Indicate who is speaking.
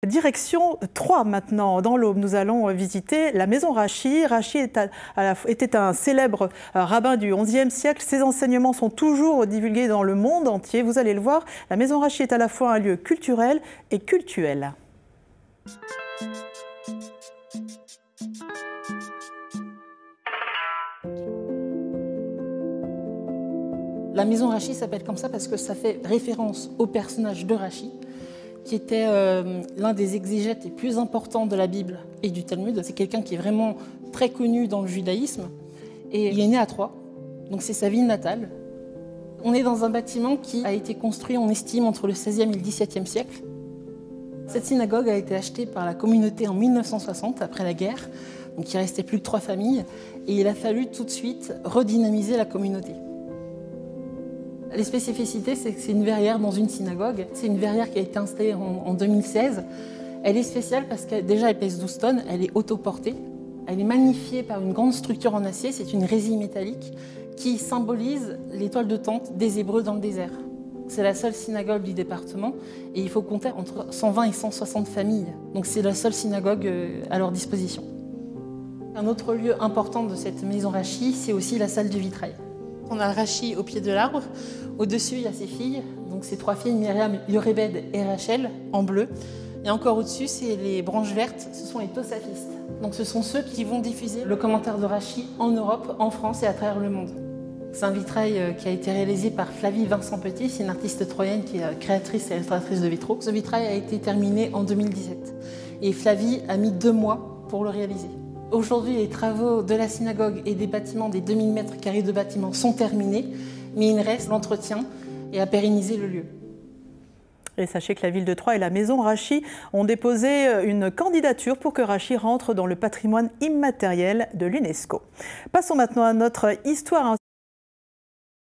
Speaker 1: Direction Troyes maintenant, dans l'Aube. Nous allons visiter la maison Rachi. Rachi était un célèbre rabbin du XIe siècle. Ses enseignements sont toujours divulgués dans le monde entier. Vous allez le voir, la maison Rachi est à la fois un lieu culturel et cultuel.
Speaker 2: La maison Rachi s'appelle comme ça parce que ça fait référence au personnage de Rachi, qui était l'un des exégètes les plus importants de la Bible et du Talmud. C'est quelqu'un qui est vraiment très connu dans le judaïsme. Et il est né à Troyes, donc c'est sa ville natale. On est dans un bâtiment qui a été construit, on estime, entre le XVIe et le XVIIe siècle. Cette synagogue a été achetée par la communauté en 1960, après la guerre. Donc il restait plus que 3 familles. Et il a fallu tout de suite redynamiser la communauté. Les spécificités, c'est que c'est une verrière dans une synagogue. C'est une verrière qui a été installée en 2016. Elle est spéciale parce qu'elle pèse 12 tonnes, elle est autoportée. Elle est magnifiée par une grande structure en acier, c'est une résille métallique qui symbolise l'étoile de tente des Hébreux dans le désert. C'est la seule synagogue du département et il faut compter entre 120 et 160 familles. Donc c'est la seule synagogue à leur disposition. Un autre lieu important de cette maison Rachi, c'est aussi la salle du vitrail. On a Rachi au pied de l'arbre. Au-dessus, il y a ses filles. Donc ces 3 filles, Myriam, Yochebed et Rachel, en bleu. Et encore au-dessus, c'est les branches vertes. Ce sont les tosafistes. Donc ce sont ceux qui vont diffuser le commentaire de Rachi en Europe, en France et à travers le monde. C'est un vitrail qui a été réalisé par Flavie Vincent Petit. C'est une artiste troyenne qui est créatrice et illustratrice de vitraux. Ce vitrail a été terminé en 2017. Et Flavie a mis 2 mois pour le réaliser. Aujourd'hui, les travaux de la synagogue et des bâtiments, des 2000 mètres carrés de bâtiments sont terminés, mais il reste l'entretien et à pérenniser le lieu.
Speaker 1: Et sachez que la ville de Troyes et la maison Rachi ont déposé une candidature pour que Rachi rentre dans le patrimoine immatériel de l'UNESCO. Passons maintenant à notre histoire.